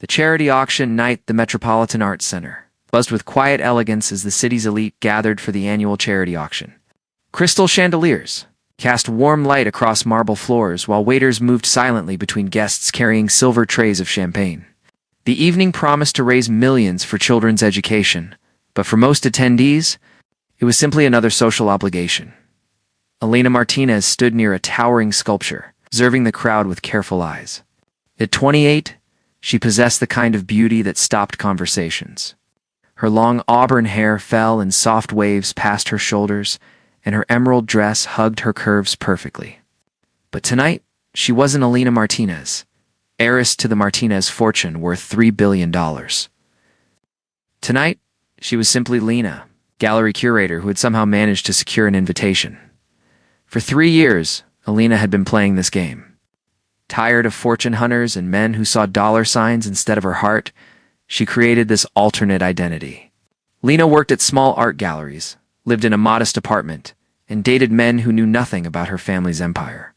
The charity auction night, the Metropolitan Arts Center, buzzed with quiet elegance as the city's elite gathered for the annual charity auction. Crystal chandeliers cast warm light across marble floors while waiters moved silently between guests carrying silver trays of champagne. The evening promised to raise millions for children's education, but for most attendees, it was simply another social obligation. Elena Martinez stood near a towering sculpture, observing the crowd with careful eyes. At 28, she possessed the kind of beauty that stopped conversations. Her long auburn hair fell in soft waves past her shoulders, and her emerald dress hugged her curves perfectly. But tonight, she wasn't Elena Martinez, heiress to the Martinez fortune worth $3 billion. Tonight, she was simply Lena, gallery curator who had somehow managed to secure an invitation. For 3 years, Elena had been playing this game. Tired of fortune hunters and men who saw dollar signs instead of her heart, she created this alternate identity. Lena worked at small art galleries, lived in a modest apartment, and dated men who knew nothing about her family's empire.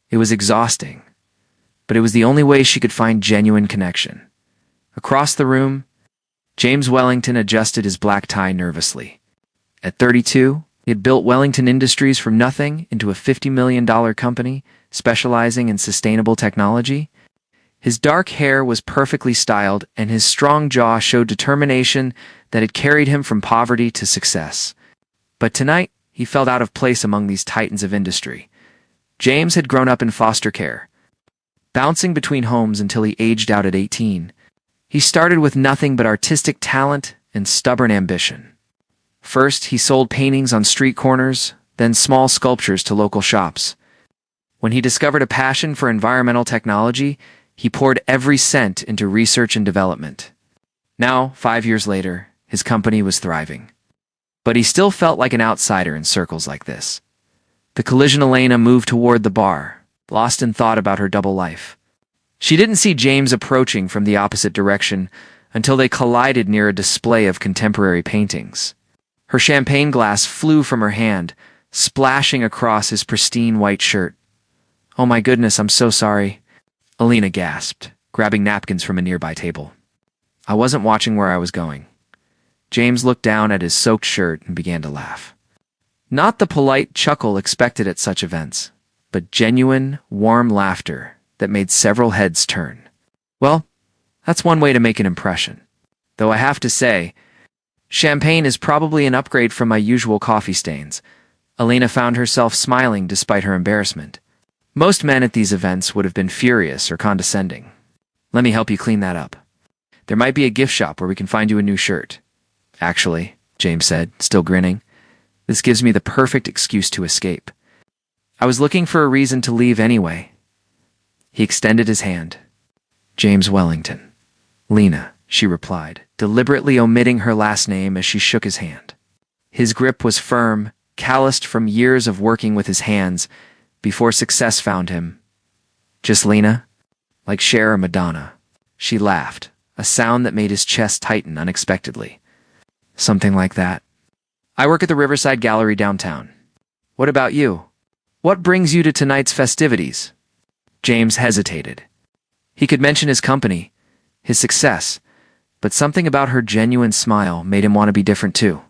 It was exhausting, but it was the only way she could find genuine connection. Across the room, James Wellington adjusted his black tie nervously. At 32, he had built Wellington Industries from nothing into a $50 million company specializing in sustainable technology. His dark hair was perfectly styled, and his strong jaw showed determination that had carried him from poverty to success. But tonight, he felt out of place among these titans of industry. James had grown up in foster care, bouncing between homes until he aged out at 18. He started with nothing but artistic talent and stubborn ambition. First, he sold paintings on street corners, then small sculptures to local shops. When he discovered a passion for environmental technology, he poured every cent into research and development. Now, 5 years later, his company was thriving. But he still felt like an outsider in circles like this. The collision Elena moved toward the bar, lost in thought about her double life. She didn't see James approaching from the opposite direction until they collided near a display of contemporary paintings. Her champagne glass flew from her hand, splashing across his pristine white shirt. "Oh my goodness, I'm so sorry," Elena gasped, grabbing napkins from a nearby table. "I wasn't watching where I was going." James looked down at his soaked shirt and began to laugh. Not the polite chuckle expected at such events, but genuine, warm laughter that made several heads turn. Well, that's one way to make an impression. Though I have to say, champagne is probably an upgrade from my usual coffee stains. Elena found herself smiling despite her embarrassment. Most men at these events would have been furious or condescending. "Let me help you clean that up. There might be a gift shop where we can find you a new shirt." "Actually," James said, still grinning, "this gives me the perfect excuse to escape. I was looking for a reason to leave anyway." He extended his hand. "James Wellington." "Lena," she replied, deliberately omitting her last name as she shook his hand. His grip was firm, calloused from years of working with his hands before success found him. "Just Lena? Like Cher or Madonna?" She laughed, a sound that made his chest tighten unexpectedly. "Something like that. I work at the Riverside Gallery downtown. What about you? What brings you to tonight's festivities?" James hesitated. He could mention his company, his success, but something about her genuine smile made him want to be different too.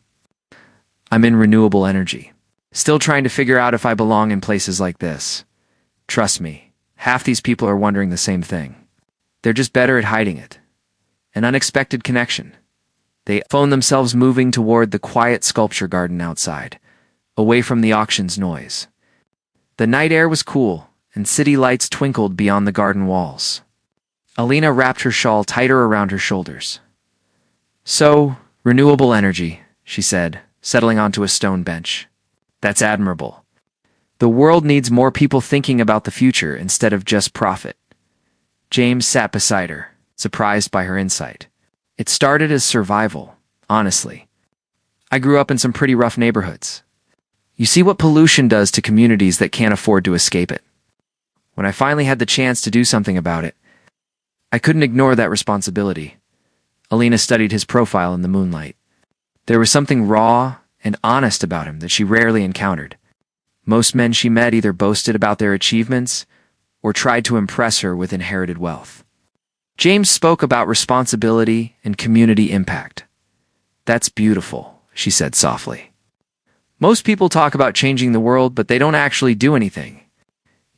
"I'm in renewable energy. Still trying to figure out if I belong in places like this. Trust me, half these people are wondering the same thing. They're just better at hiding it. An unexpected connection." They found themselves moving toward the quiet sculpture garden outside, away from the auction's noise. The night air was cool, and city lights twinkled beyond the garden walls. Elena wrapped her shawl tighter around her shoulders. "So, renewable energy," she said, settling onto a stone bench. "That's admirable. The world needs more people thinking about the future instead of just profit." James sat beside her, surprised by her insight. "It started as survival, honestly. I grew up in some pretty rough neighborhoods. You see what pollution does to communities that can't afford to escape it. When I finally had the chance to do something about it, I couldn't ignore that responsibility." Elena studied his profile in the moonlight. There was something raw and honest about him that she rarely encountered. Most men she met either boasted about their achievements or tried to impress her with inherited wealth. James spoke about responsibility and community impact. "That's beautiful," she said softly. "Most people talk about changing the world, but they don't actually do anything.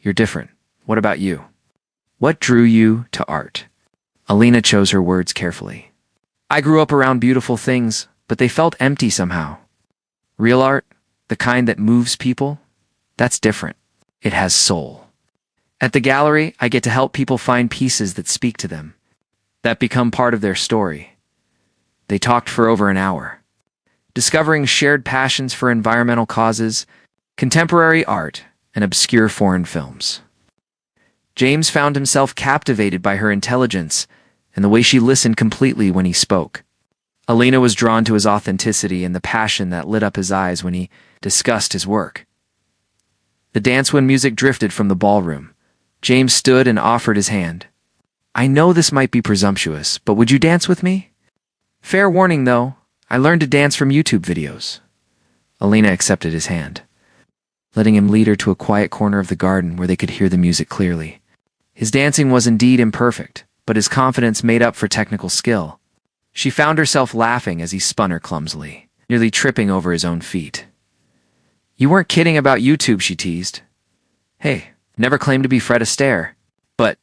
You're different. What about you? What drew you to art?" Alina chose her words carefully. "I grew up around beautiful things, but they felt empty somehow. Real art, the kind that moves people, that's different. It has soul. At the gallery, I get to help people find pieces that speak to them, that become part of their story." They talked for over an hour, discovering shared passions for environmental causes, contemporary art, and obscure foreign films. James found himself captivated by her intelligence and the way she listened completely when he spoke. Alina was drawn to his authenticity and the passion that lit up his eyes when he discussed his work. The dance when music drifted from the ballroom. James stood and offered his hand. "I know this might be presumptuous, but would you dance with me? Fair warning, though, I learned to dance from YouTube videos." Alina accepted his hand, letting him lead her to a quiet corner of the garden where they could hear the music clearly. His dancing was indeed imperfect, but his confidence made up for technical skill. She found herself laughing as he spun her clumsily, nearly tripping over his own feet. "You weren't kidding about YouTube," she teased. "Hey, never claimed to be Fred Astaire, but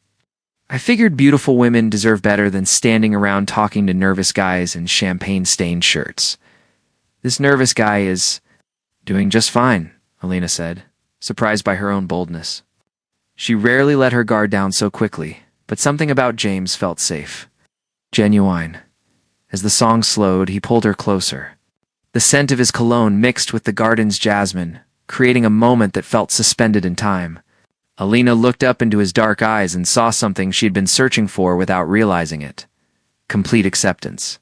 I figured beautiful women deserve better than standing around talking to nervous guys in champagne-stained shirts. This nervous guy is doing just fine," Alina said, surprised by her own boldness. She rarely let her guard down so quickly, but something about James felt safe. Genuine. As the song slowed, he pulled her closer. The scent of his cologne mixed with the garden's jasmine, creating a moment that felt suspended in time. Alina looked up into his dark eyes and saw something she'd been searching for without realizing it. Complete acceptance.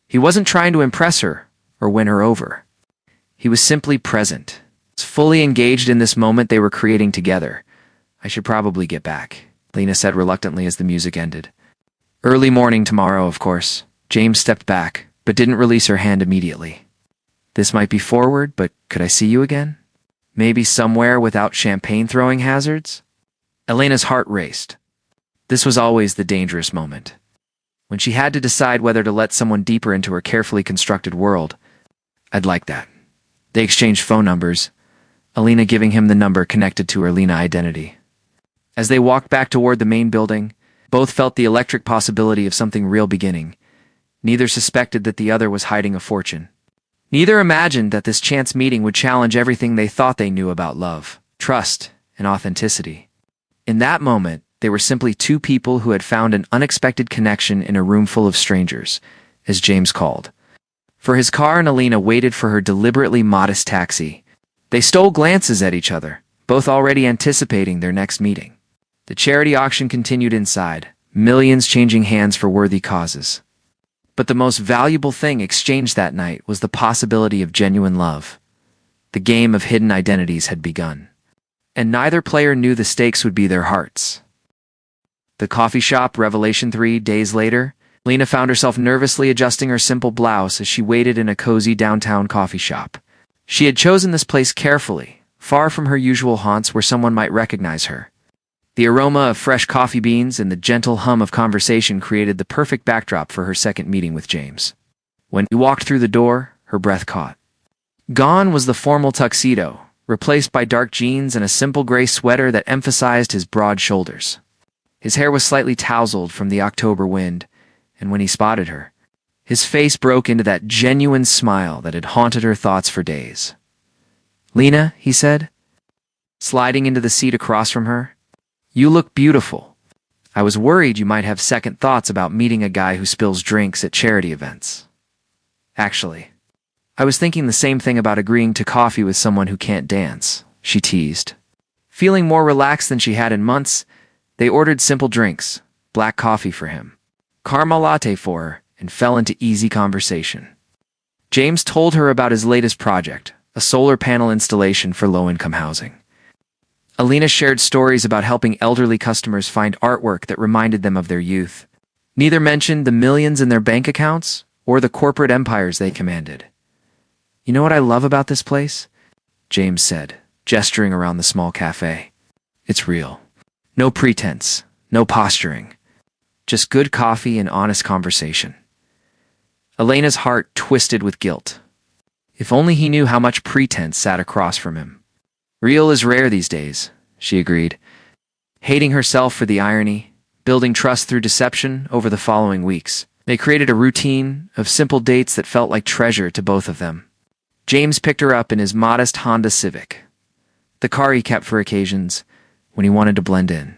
He wasn't trying to impress her or win her over. He was simply present, fully engaged in this moment they were creating together. "I should probably get back," Lena said reluctantly as the music ended. "Early morning tomorrow, of course." James stepped back, but didn't release her hand immediately. "This might be forward, but could I see you again? Maybe somewhere without champagne-throwing hazards?" Elena's heart raced. This was always the dangerous moment, when she had to decide whether to let someone deeper into her carefully constructed world. "I'd like that." They exchanged phone numbers, Alina giving him the number connected to her Lena identity. As they walked back toward the main building, both felt the electric possibility of something real beginning. Neither suspected that the other was hiding a fortune. Neither imagined that this chance meeting would challenge everything they thought they knew about love, trust, and authenticity. In that moment, they were simply two people who had found an unexpected connection in a room full of strangers, as James called. For his car and Alina waited for her deliberately modest taxi. They stole glances at each other, both already anticipating their next meeting. The charity auction continued inside, millions changing hands for worthy causes. But the most valuable thing exchanged that night was the possibility of genuine love. The game of hidden identities had begun, and neither player knew the stakes would be their hearts. The coffee shop, Revelation 3 days later, Lena found herself nervously adjusting her simple blouse as she waited in a cozy downtown coffee shop. She had chosen this place carefully, far from her usual haunts where someone might recognize her. The aroma of fresh coffee beans and the gentle hum of conversation created the perfect backdrop for her second meeting with James. When he walked through the door, her breath caught. Gone was the formal tuxedo, replaced by dark jeans and a simple gray sweater that emphasized his broad shoulders. His hair was slightly tousled from the October wind, and when he spotted her, his face broke into that genuine smile that had haunted her thoughts for days. "Lena," he said, sliding into the seat across from her, "you look beautiful. I was worried you might have second thoughts about meeting a guy who spills drinks at charity events. Actually, I was thinking the same thing about agreeing to coffee with someone who can't dance," she teased. Feeling more relaxed than she had in months, they ordered simple drinks, black coffee for him, caramel latte for her, and fell into easy conversation. James told her about his latest project, a solar panel installation for low-income housing. Alina shared stories about helping elderly customers find artwork that reminded them of their youth. Neither mentioned the millions in their bank accounts or the corporate empires they commanded. "You know what I love about this place?" James said, gesturing around the small cafe. "It's real. No pretense, no posturing. Just good coffee and honest conversation. Elena's heart twisted with guilt. If only he knew how much pretense sat across from him. Real is rare these days, she agreed, hating herself for the irony, building trust through deception over the following weeks. They created a routine of simple dates that felt like treasure to both of them. James picked her up in his modest Honda Civic, the car he kept for occasions when he wanted to blend in.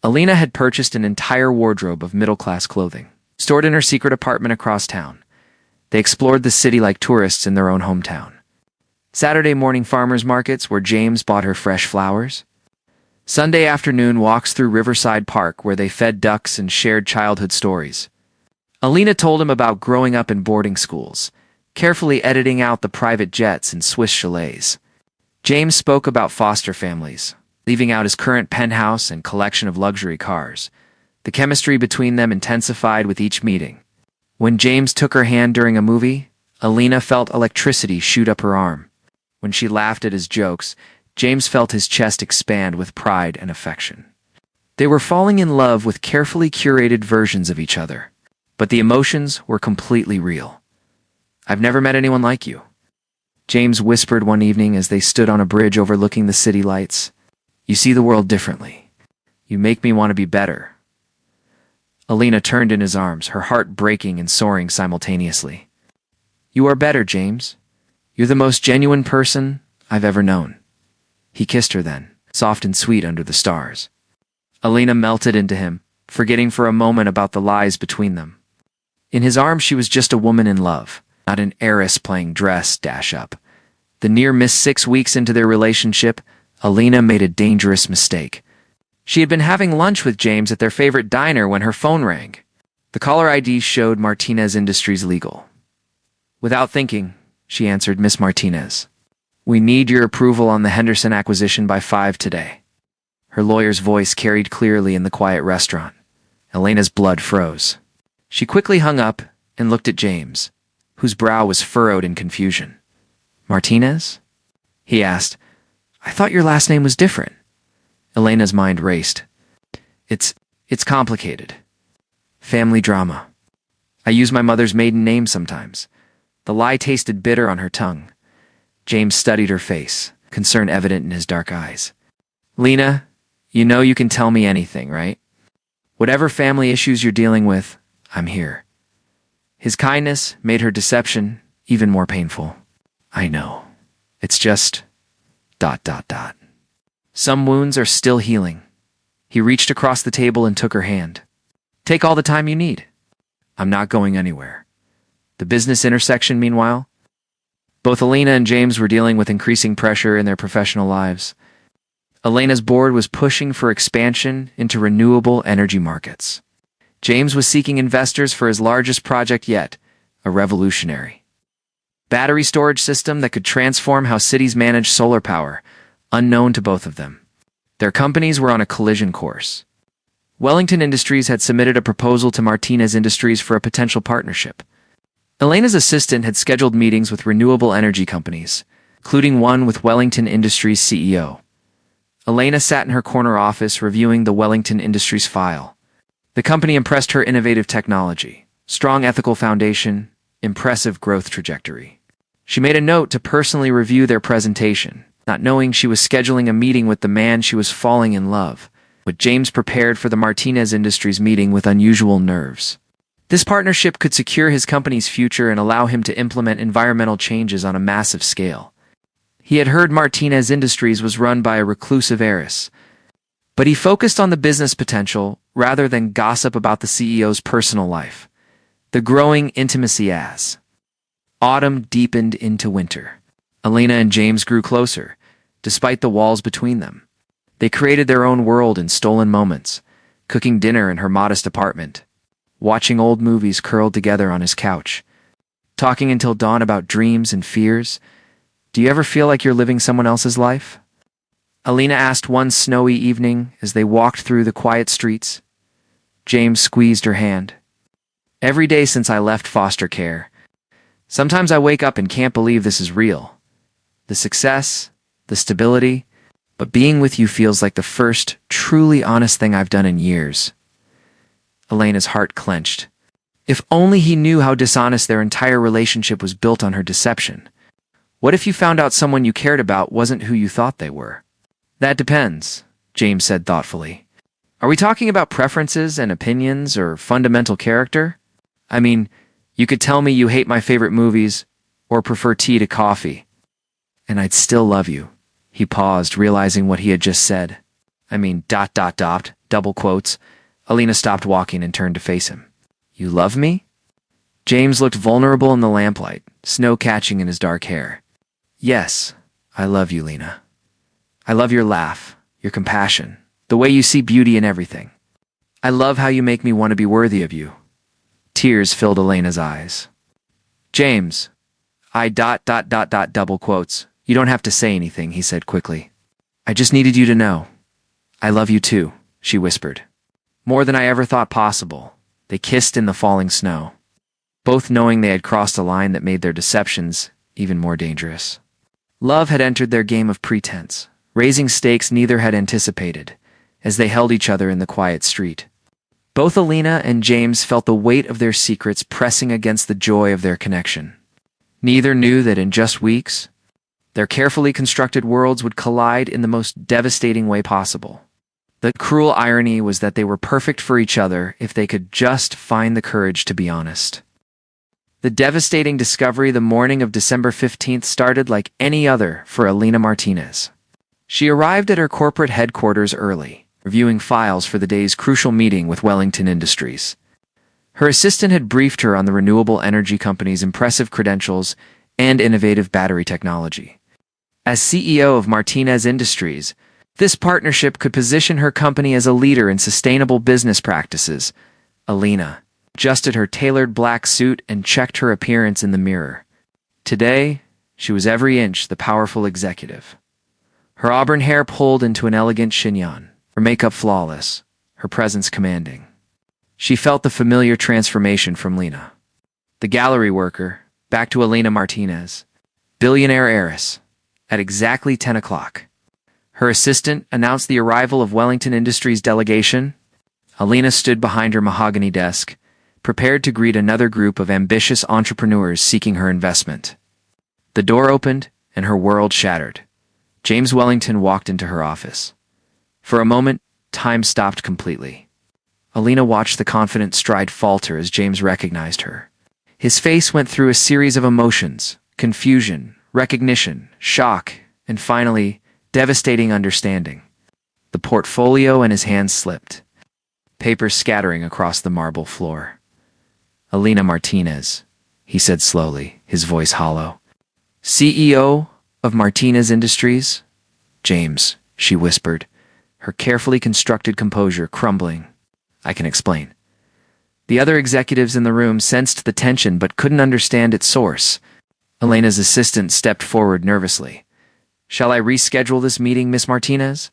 Elena had purchased an entire wardrobe of middle-class clothing, stored in her secret apartment across town. They explored the city like tourists in their own hometown. Saturday morning farmers markets where James bought her fresh flowers. Sunday afternoon walks through Riverside Park where they fed ducks and shared childhood stories. Elena told him about growing up in boarding schools, carefully editing out the private jets and Swiss chalets. James spoke about foster families, leaving out his current penthouse and collection of luxury cars. The chemistry between them intensified with each meeting. When James took her hand during a movie, Elena felt electricity shoot up her arm. When she laughed at his jokes, James felt his chest expand with pride and affection. They were falling in love with carefully curated versions of each other, but the emotions were completely real. "I've never met anyone like you," James whispered one evening as they stood on a bridge overlooking the city lights. "You see the world differently. You make me want to be better." Elena turned in his arms, her heart breaking and soaring simultaneously. "You are better, James. You're the most genuine person I've ever known." He kissed her then, soft and sweet under the stars. Elena melted into him, forgetting for a moment about the lies between them. In his arms she was just a woman in love, not an heiress playing dress-up. The near miss 6 weeks into their relationship, Elena made a dangerous mistake. She had been having lunch with James at their favorite diner when her phone rang. The caller ID showed Martinez Industries Legal. Without thinking, she answered, "Miss Martinez, we need your approval on the Henderson acquisition by 5 today." Her lawyer's voice carried clearly in the quiet restaurant. Elena's blood froze. She quickly hung up and looked at James, whose brow was furrowed in confusion. "Martinez?" he asked. "I thought your last name was different." Elena's mind raced. It's complicated. Family drama. I use my mother's maiden name sometimes." The lie tasted bitter on her tongue. James studied her face, concern evident in his dark eyes. "Lena, you know you can tell me anything, right? Whatever family issues you're dealing with, I'm here." His kindness made her deception even more painful. "I know. It's just... ... Some wounds are still healing." He reached across the table and took her hand. "Take all the time you need. I'm not going anywhere." The business intersection, meanwhile. Both Elena and James were dealing with increasing pressure in their professional lives. Elena's board was pushing for expansion into renewable energy markets. James was seeking investors for his largest project yet, a revolutionary battery storage system that could transform how cities manage solar power, unknown to both of them. Their companies were on a collision course. Wellington Industries had submitted a proposal to Martinez Industries for a potential partnership. Elena's assistant had scheduled meetings with renewable energy companies, including one with Wellington Industries' CEO. Elena sat in her corner office reviewing the Wellington Industries file. The company impressed her innovative technology, strong ethical foundation, impressive growth trajectory. She made a note to personally review their presentation, not knowing she was scheduling a meeting with the man she was falling in love. But James prepared for the Martinez Industries meeting with unusual nerves. This partnership could secure his company's future and allow him to implement environmental changes on a massive scale. He had heard Martinez Industries was run by a reclusive heiress, but he focused on the business potential rather than gossip about the CEO's personal life. The growing intimacy as autumn deepened into winter. Elena and James grew closer, despite the walls between them. They created their own world in stolen moments, cooking dinner in her modest apartment, watching old movies curled together on his couch, talking until dawn about dreams and fears. "Do you ever feel like you're living someone else's life?" Elena asked one snowy evening as they walked through the quiet streets. James squeezed her hand. "Every day since I left foster care, sometimes I wake up and can't believe this is real. The success, the stability, but being with you feels like the first truly honest thing I've done in years." Elena's heart clenched. If only he knew how dishonest their entire relationship was built on her deception. What if you found out someone you cared about wasn't who you thought they were? That depends, James said thoughtfully. Are we talking about preferences and opinions or fundamental character? I mean, you could tell me you hate my favorite movies or prefer tea to coffee, and I'd still love you. He paused, realizing what he had just said. I mean, ... double quotes. Elena stopped walking and turned to face him. You love me? James looked vulnerable in the lamplight, snow catching in his dark hair. Yes, I love you, Lena. I love your laugh, your compassion, the way you see beauty in everything. I love how you make me want to be worthy of you. Tears filled Elena's eyes. James, I ... double quotes. You don't have to say anything, he said quickly. I just needed you to know. I love you too, she whispered. More than I ever thought possible. They kissed in the falling snow, both knowing they had crossed a line that made their deceptions even more dangerous. Love had entered their game of pretense, raising stakes neither had anticipated, as they held each other in the quiet street. Both Elena and James felt the weight of their secrets pressing against the joy of their connection. Neither knew that in just weeks, their carefully constructed worlds would collide in the most devastating way possible. The cruel irony was that they were perfect for each other if they could just find the courage to be honest. The devastating discovery the morning of December 15th started like any other for Elena Martinez. She arrived at her corporate headquarters early, reviewing files for the day's crucial meeting with Wellington Industries. Her assistant had briefed her on the renewable energy company's impressive credentials and innovative battery technology. As CEO of Martinez Industries, this partnership could position her company as a leader in sustainable business practices. Elena adjusted her tailored black suit and checked her appearance in the mirror. Today, she was every inch the powerful executive. Her auburn hair pulled into an elegant chignon, her makeup flawless, her presence commanding. She felt the familiar transformation from Lena, the gallery worker, back to Elena Martinez, billionaire heiress, at exactly 10 o'clock. Her assistant announced the arrival of Wellington Industries delegation. Elena stood behind her mahogany desk, prepared to greet another group of ambitious entrepreneurs seeking her investment. The door opened, and her world shattered. James Wellington walked into her office. For a moment, time stopped completely. Elena watched the confident stride falter as James recognized her. His face went through a series of emotions: confusion, recognition, shock, and finally, devastating understanding. The portfolio in his hand slipped, papers scattering across the marble floor. Elena Martinez, he said slowly, his voice hollow. CEO of Martinez Industries? James, she whispered, her carefully constructed composure crumbling. I can explain. The other executives in the room sensed the tension but couldn't understand its source. Elena's assistant stepped forward nervously. Shall I reschedule this meeting, Miss Martinez?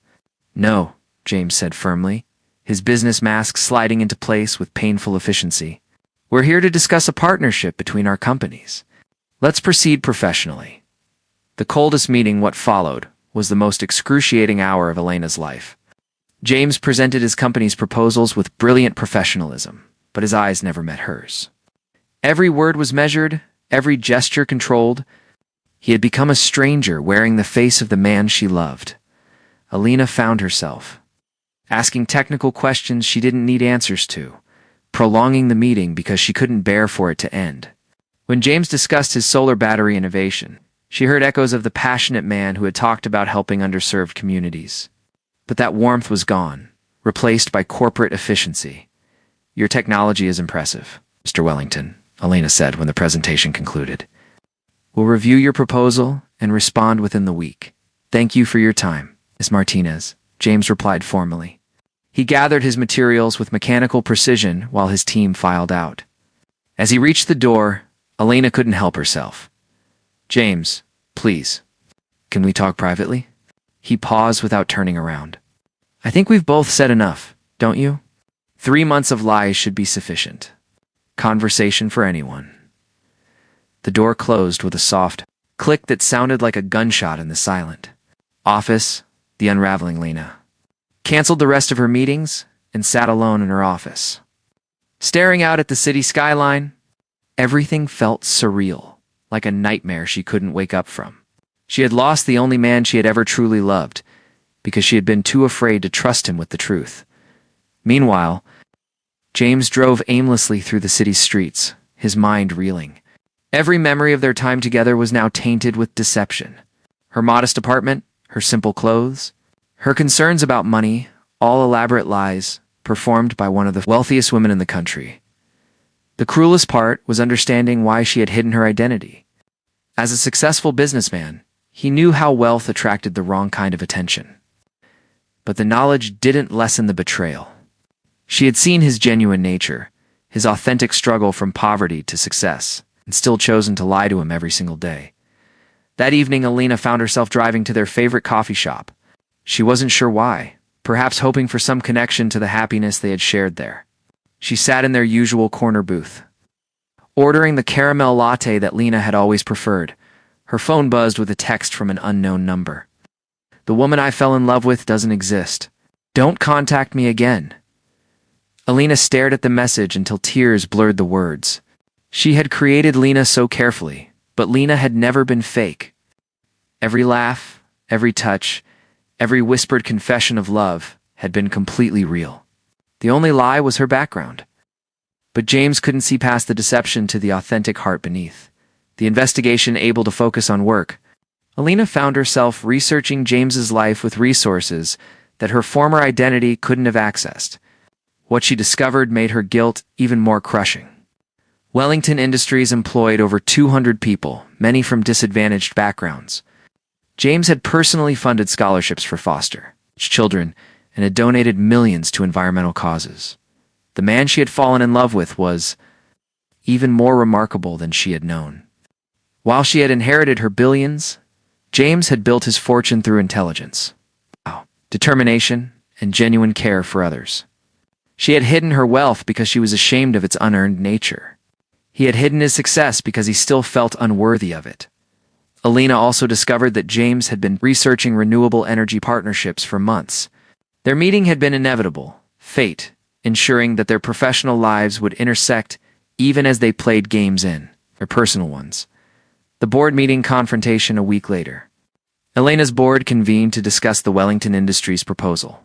No, James said firmly, his business mask sliding into place with painful efficiency. We're here to discuss a partnership between our companies. Let's proceed professionally. The coldest meeting, what followed, was the most excruciating hour of Elena's life. James presented his company's proposals with brilliant professionalism, but his eyes never met hers. Every word was measured, every gesture controlled. He had become a stranger wearing the face of the man she loved. Elena found herself asking technical questions she didn't need answers to, prolonging the meeting because she couldn't bear for it to end. When James discussed his solar battery innovation, she heard echoes of the passionate man who had talked about helping underserved communities. But that warmth was gone, replaced by corporate efficiency. Your technology is impressive, Mr. Wellington, Elena said when the presentation concluded. We'll review your proposal and respond within the week. Thank you for your time, Ms. Martinez, James replied formally. He gathered his materials with mechanical precision while his team filed out. As he reached the door, Elena couldn't help herself. James, please, can we talk privately? He paused without turning around. I think we've both said enough, don't you? 3 months of lies should be sufficient. Conversation for anyone. The door closed with a soft click that sounded like a gunshot in the silent office. The unraveling Lena canceled the rest of her meetings and sat alone in her office. Staring out at the city skyline, everything felt surreal, like a nightmare she couldn't wake up from. She had lost the only man she had ever truly loved, because she had been too afraid to trust him with the truth. Meanwhile, James drove aimlessly through the city's streets, his mind reeling. Every memory of their time together was now tainted with deception. Her modest apartment, her simple clothes, her concerns about money, all elaborate lies, performed by one of the wealthiest women in the country. The cruelest part was understanding why she had hidden her identity. As a successful businessman, he knew how wealth attracted the wrong kind of attention. But the knowledge didn't lessen the betrayal. She had seen his genuine nature, his authentic struggle from poverty to success, and still chosen to lie to him every single day. That evening, Alina found herself driving to their favorite coffee shop. She wasn't sure why, perhaps hoping for some connection to the happiness they had shared there. She sat in their usual corner booth, ordering the caramel latte that Lena had always preferred. Her phone buzzed with a text from an unknown number. "The woman I fell in love with doesn't exist. Don't contact me again." Alina stared at the message until tears blurred the words. She had created Lena so carefully, but Lena had never been fake. Every laugh, every touch, every whispered confession of love had been completely real. The only lie was her background. But James couldn't see past the deception to the authentic heart beneath. The investigation able to focus on work, Alina found herself researching James's life with resources that her former identity couldn't have accessed. What she discovered made her guilt even more crushing. Wellington Industries employed over 200 people, many from disadvantaged backgrounds. James had personally funded scholarships for foster children and had donated millions to environmental causes. The man she had fallen in love with was even more remarkable than she had known. While she had inherited her billions, James had built his fortune through intelligence, determination, and genuine care for others. She had hidden her wealth because she was ashamed of its unearned nature. He had hidden his success because he still felt unworthy of it. Alina also discovered that James had been researching renewable energy partnerships for months. Their meeting had been inevitable, fate, ensuring that their professional lives would intersect even as they played games in, their personal ones. The board meeting confrontation a week later. Elena's board convened to discuss the Wellington Industries proposal.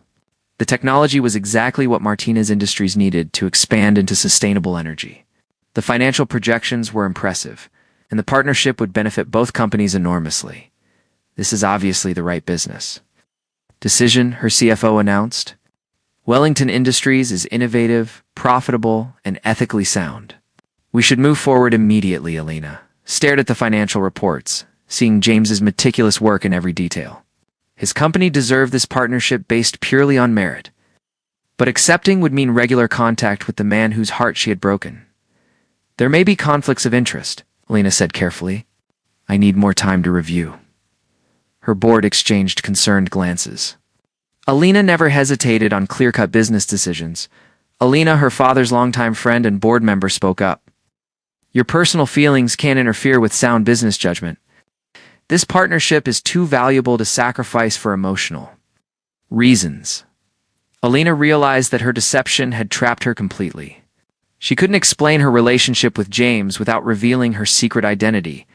The technology was exactly what Martinez Industries needed to expand into sustainable energy. The financial projections were impressive, and the partnership would benefit both companies enormously. This is obviously the right business. Decision, her CFO announced. Wellington Industries is innovative, profitable, and ethically sound. We should move forward immediately, Alina stared at the financial reports, seeing James's meticulous work in every detail. His company deserved this partnership based purely on merit. But accepting would mean regular contact with the man whose heart she had broken. There may be conflicts of interest, Alina said carefully. I need more time to review. Her board exchanged concerned glances. Alina never hesitated on clear-cut business decisions. Alina, her father's longtime friend and board member, spoke up. Your personal feelings can't interfere with sound business judgment. This partnership is too valuable to sacrifice for emotional reasons. Alina realized that her deception had trapped her completely. She couldn't explain her relationship with James without revealing her secret identity.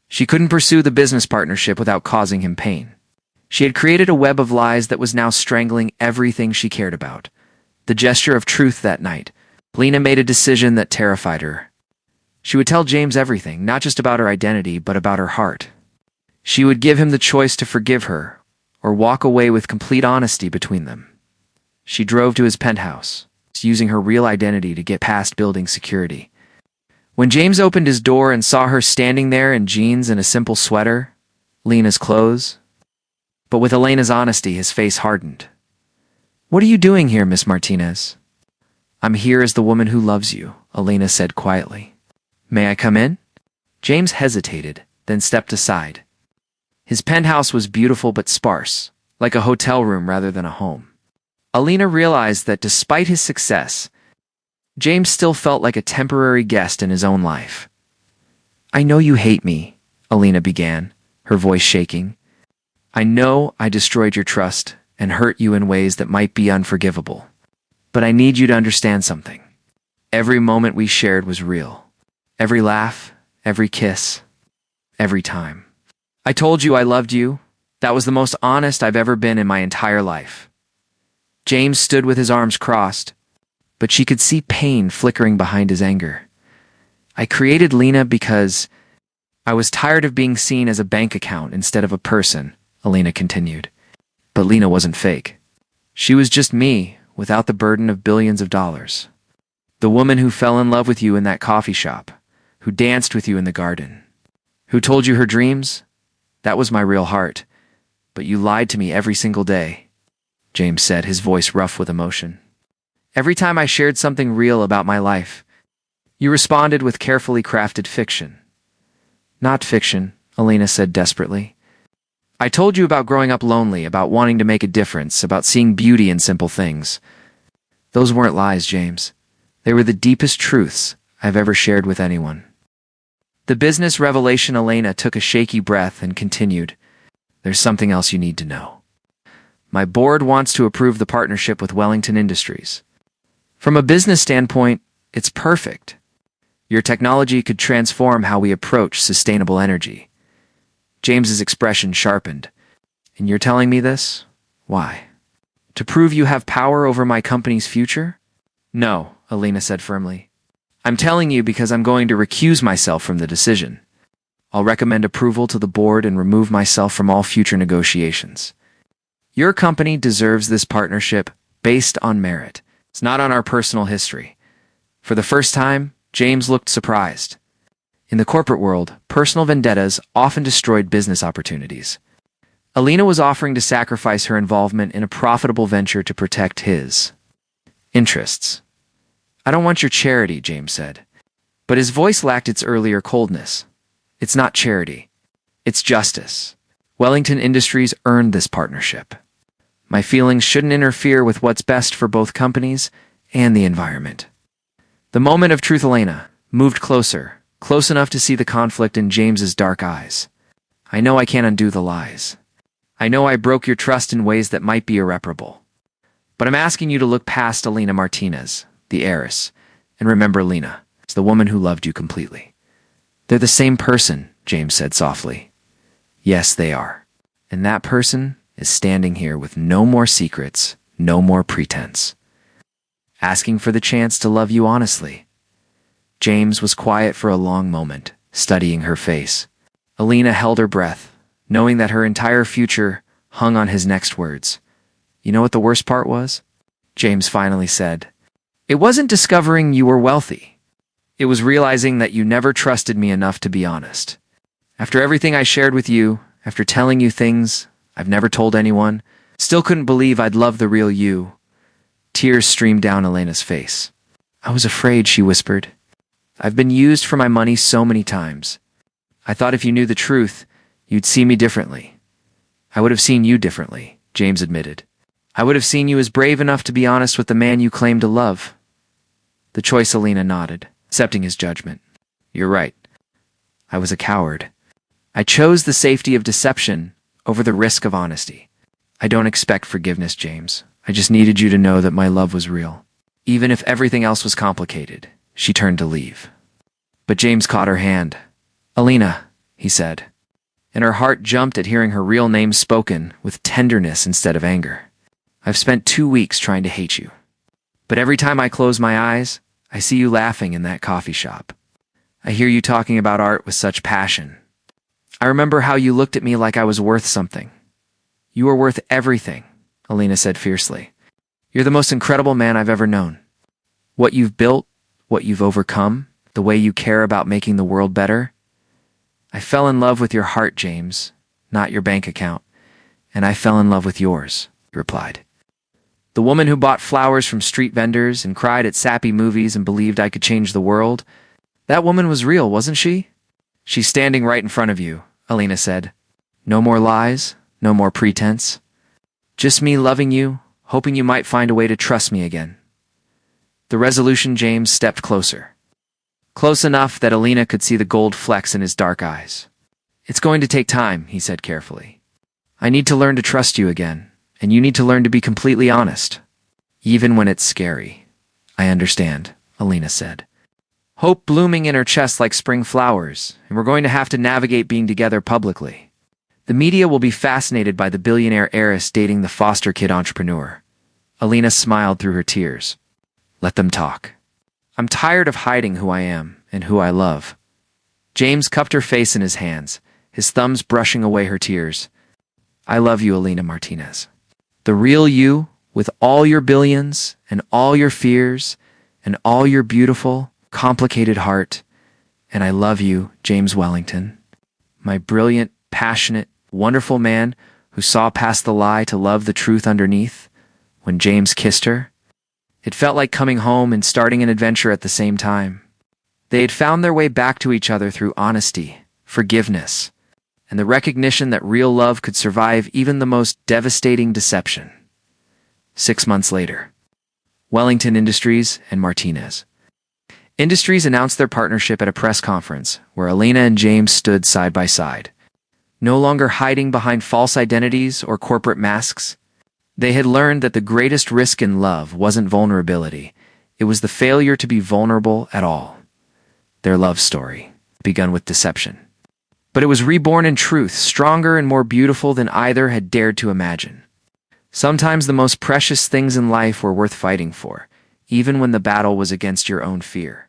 She couldn't pursue the business partnership without causing him pain. She had created a web of lies that was now strangling everything she cared about. The gesture of truth that night, Alina made a decision that terrified her. She would tell James everything, not just about her identity, but about her heart. She would give him the choice to forgive her or walk away with complete honesty between them. She drove to his penthouse, using her real identity to get past building security. When James opened his door and saw her standing there in jeans and a simple sweater, Lena's clothes, but with Elena's honesty, his face hardened. What are you doing here, Miss Martinez? I'm here as the woman who loves you, Elena said quietly. May I come in? James hesitated, then stepped aside. His penthouse was beautiful but sparse, like a hotel room rather than a home. Alina realized that despite his success, James still felt like a temporary guest in his own life. I know you hate me, Alina began, her voice shaking. I know I destroyed your trust and hurt you in ways that might be unforgivable. But I need you to understand something. Every moment we shared was real. Every laugh, every kiss, every time. I told you I loved you. That was the most honest I've ever been in my entire life. James stood with his arms crossed, but she could see pain flickering behind his anger. I created Lena because I was tired of being seen as a bank account instead of a person, Alina continued. But Lena wasn't fake. She was just me, without the burden of billions of dollars. The woman who fell in love with you in that coffee shop, who danced with you in the garden, who told you her dreams, that was my real heart. But you lied to me every single day, James said, his voice rough with emotion. Every time I shared something real about my life, you responded with carefully crafted fiction. Not fiction, Alina said desperately. I told you about growing up lonely, about wanting to make a difference, about seeing beauty in simple things. Those weren't lies, James. They were the deepest truths I've ever shared with anyone. The business revelation. Elena took a shaky breath and continued. There's something else you need to know. My board wants to approve the partnership with Wellington Industries. From a business standpoint, it's perfect. Your technology could transform how we approach sustainable energy. James's expression sharpened. And you're telling me this? Why? To prove you have power over my company's future? No, Alina said firmly. I'm telling you because I'm going to recuse myself from the decision. I'll recommend approval to the board and remove myself from all future negotiations. Your company deserves this partnership based on merit. It's not on our personal history. For the first time, James looked surprised. In the corporate world, personal vendettas often destroyed business opportunities. Alina was offering to sacrifice her involvement in a profitable venture to protect his interests. I don't want your charity, James said. But his voice lacked its earlier coldness. It's not charity. It's justice. Wellington Industries earned this partnership. My feelings shouldn't interfere with what's best for both companies and the environment. The moment of truth. Elena moved closer, close enough to see the conflict in James's dark eyes. I know I can't undo the lies. I know I broke your trust in ways that might be irreparable. But I'm asking you to look past Elena Martinez, the heiress, and remember Lena, the woman who loved you completely. They're the same person, James said softly. Yes, they are. And that person is standing here with no more secrets, no more pretense. Asking for the chance to love you honestly. James was quiet for a long moment, studying her face. Alina held her breath, knowing that her entire future hung on his next words. You know what the worst part was? James finally said. It wasn't discovering you were wealthy. It was realizing that you never trusted me enough to be honest. After everything I shared with you, after telling you things I've never told anyone, still couldn't believe I'd love the real you. Tears streamed down Elena's face. I was afraid, she whispered. I've been used for my money so many times. I thought if you knew the truth, you'd see me differently. I would have seen you differently, James admitted. I would have seen you as brave enough to be honest with the man you claim to love. The choice. Alina nodded, accepting his judgment. You're right. I was a coward. I chose the safety of deception over the risk of honesty. I don't expect forgiveness, James. I just needed you to know that my love was real. Even if everything else was complicated. She turned to leave. But James caught her hand. Alina, he said. And her heart jumped at hearing her real name spoken with tenderness instead of anger. I've spent 2 weeks trying to hate you. But every time I close my eyes, I see you laughing in that coffee shop. I hear you talking about art with such passion. I remember how you looked at me like I was worth something. You are worth everything, Alina said fiercely. You're the most incredible man I've ever known. What you've built, what you've overcome, the way you care about making the world better. I fell in love with your heart, James, not your bank account. And I fell in love with yours, he replied. The woman who bought flowers from street vendors and cried at sappy movies and believed I could change the world, that woman was real, wasn't she? She's standing right in front of you, Alina said. No more lies, no more pretense. Just me loving you, hoping you might find a way to trust me again. The resolution. James stepped closer. Close enough that Alina could see the gold flecks in his dark eyes. It's going to take time, he said carefully. I need to learn to trust you again, and you need to learn to be completely honest. Even when it's scary. I understand, Alina said. Hope blooming in her chest like spring flowers, and we're going to have to navigate being together publicly. The media will be fascinated by the billionaire heiress dating the foster kid entrepreneur. Alina smiled through her tears. Let them talk. I'm tired of hiding who I am and who I love. James cupped her face in his hands, his thumbs brushing away her tears. I love you, Alina Martinez. The real you, with all your billions and all your fears and all your beautiful, complicated heart. And I love you, James Wellington. My brilliant, passionate, wonderful man who saw past the lie to love the truth underneath. When James kissed her, it felt like coming home and starting an adventure at the same time. They had found their way back to each other through honesty, forgiveness, and the recognition that real love could survive even the most devastating deception. 6 months later, Wellington Industries and Martinez. Industries announced their partnership at a press conference where Alina and James stood side by side. No longer hiding behind false identities or corporate masks, they had learned that the greatest risk in love wasn't vulnerability, it was the failure to be vulnerable at all. Their love story, begun with deception. But it was reborn in truth, stronger and more beautiful than either had dared to imagine. Sometimes the most precious things in life were worth fighting for, even when the battle was against your own fear.